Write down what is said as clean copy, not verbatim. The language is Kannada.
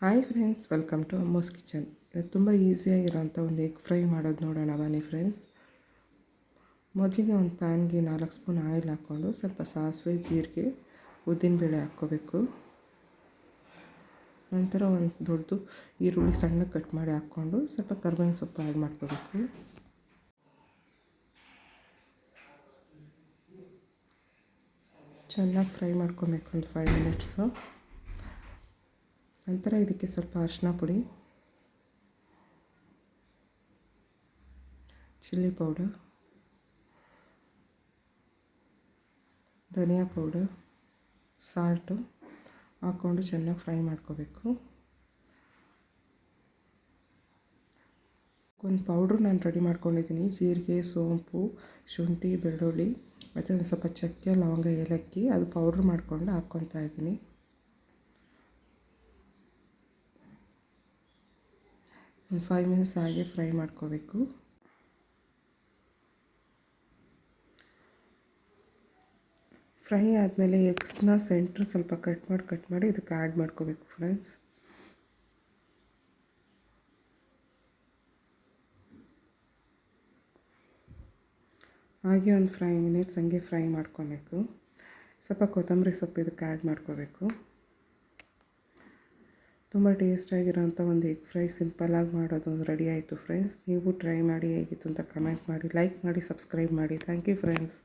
Hi friends, welcome to Ammo's kitchen. ಇವತ್ತು ತುಂಬ ಈಸಿಯಾಗಿರೋಂಥ ಒಂದು ಎಗ್ ಫ್ರೈ ಮಾಡೋದು ನೋಡೋಣ ಬನ್ನಿ ಫ್ರೆಂಡ್ಸ್. ಮೊದಲಿಗೆ ಒಂದು ಪ್ಯಾನ್ಗೆ 4 ಸ್ಪೂನ್ ಆಯಿಲ್ ಹಾಕ್ಕೊಂಡು ಸ್ವಲ್ಪ ಸಾಸಿವೆ, ಜೀರಿಗೆ, ಉದ್ದಿನಬೇಳೆ ಹಾಕ್ಕೋಬೇಕು. ನಂತರ ಒಂದು ದೊಡ್ಡದು ಈರುಳ್ಳಿ ಸಣ್ಣಗೆ ಕಟ್ ಮಾಡಿ ಹಾಕ್ಕೊಂಡು ಸ್ವಲ್ಪ ಕರಿಬೇವಿನ ಸೊಪ್ಪು ಆ್ಯಡ್ ಮಾಡ್ಕೋಬೇಕು. ಚೆನ್ನಾಗಿ ಫ್ರೈ ಮಾಡ್ಕೊಬೇಕು ಒಂದು 5 ಮಿನಿಟ್ಸು. ನಂತರ ಇದಕ್ಕೆ ಸ್ವಲ್ಪ ಅರಿಶಿನ ಪುಡಿ, ಚಿಲ್ಲಿ ಪೌಡರ್, ಧನಿಯಾ ಪೌಡರ್, ಸಾಲ್ಟು ಹಾಕ್ಕೊಂಡು ಚೆನ್ನಾಗಿ ಫ್ರೈ ಮಾಡ್ಕೋಬೇಕು. ಒಂದು ಪೌಡ್ರು ನಾನು ರೆಡಿ ಮಾಡ್ಕೊಂಡಿದ್ದೀನಿ. ಜೀರಿಗೆ, ಸೋಂಪು, ಶುಂಠಿ, ಬೆಳ್ಳುಳ್ಳಿ ಮತ್ತು ಒಂದು ಸ್ವಲ್ಪ ಚಕ್ಕೆ, ಲವಂಗ, ಏಲಕ್ಕಿ ಅದು ಪೌಡ್ರ್ ಮಾಡಿಕೊಂಡು ಹಾಕ್ಕೊತಾ ಇದ್ದೀನಿ. ಒಂದು 5 ಮಿನಿಟ್ಸ್ ಹಾಗೆ ಫ್ರೈ ಮಾಡ್ಕೋಬೇಕು. ಫ್ರೈ ಆದಮೇಲೆ ಎಗ್ಸ್ನ ಸೆಂಟ್ರ್ ಸ್ವಲ್ಪ ಕಟ್ ಮಾಡಿ ಇದಕ್ಕೆ ಆ್ಯಡ್ ಮಾಡ್ಕೋಬೇಕು ಫ್ರೆಂಡ್ಸ್. ಹಾಗೆ ಒಂದು 5 ಮಿನಿಟ್ಸ್ ಹಂಗೆ ಫ್ರೈ ಮಾಡ್ಕೋಬೇಕು. ಸ್ವಲ್ಪ ಕೊತ್ತಂಬರಿ ಸೊಪ್ಪು ಇದಕ್ಕೆ ಆ್ಯಡ್ ಮಾಡ್ಕೋಬೇಕು. ತುಂಬ ಟೇಸ್ಟಾಗಿರೋಂಥ ಒಂದು ಎಗ್ ಫ್ರೈ ಸಿಂಪಲ್ಲಾಗಿ ಮಾಡೋದು ರೆಡಿ ಆಯಿತು ಫ್ರೆಂಡ್ಸ್. ನೀವು ಟ್ರೈ ಮಾಡಿ ಹೇಗಿತ್ತು ಅಂತ ಕಮೆಂಟ್ ಮಾಡಿ, ಲೈಕ್ ಮಾಡಿ, ಸಬ್ಸ್ಕ್ರೈಬ್ ಮಾಡಿ. Thank you friends.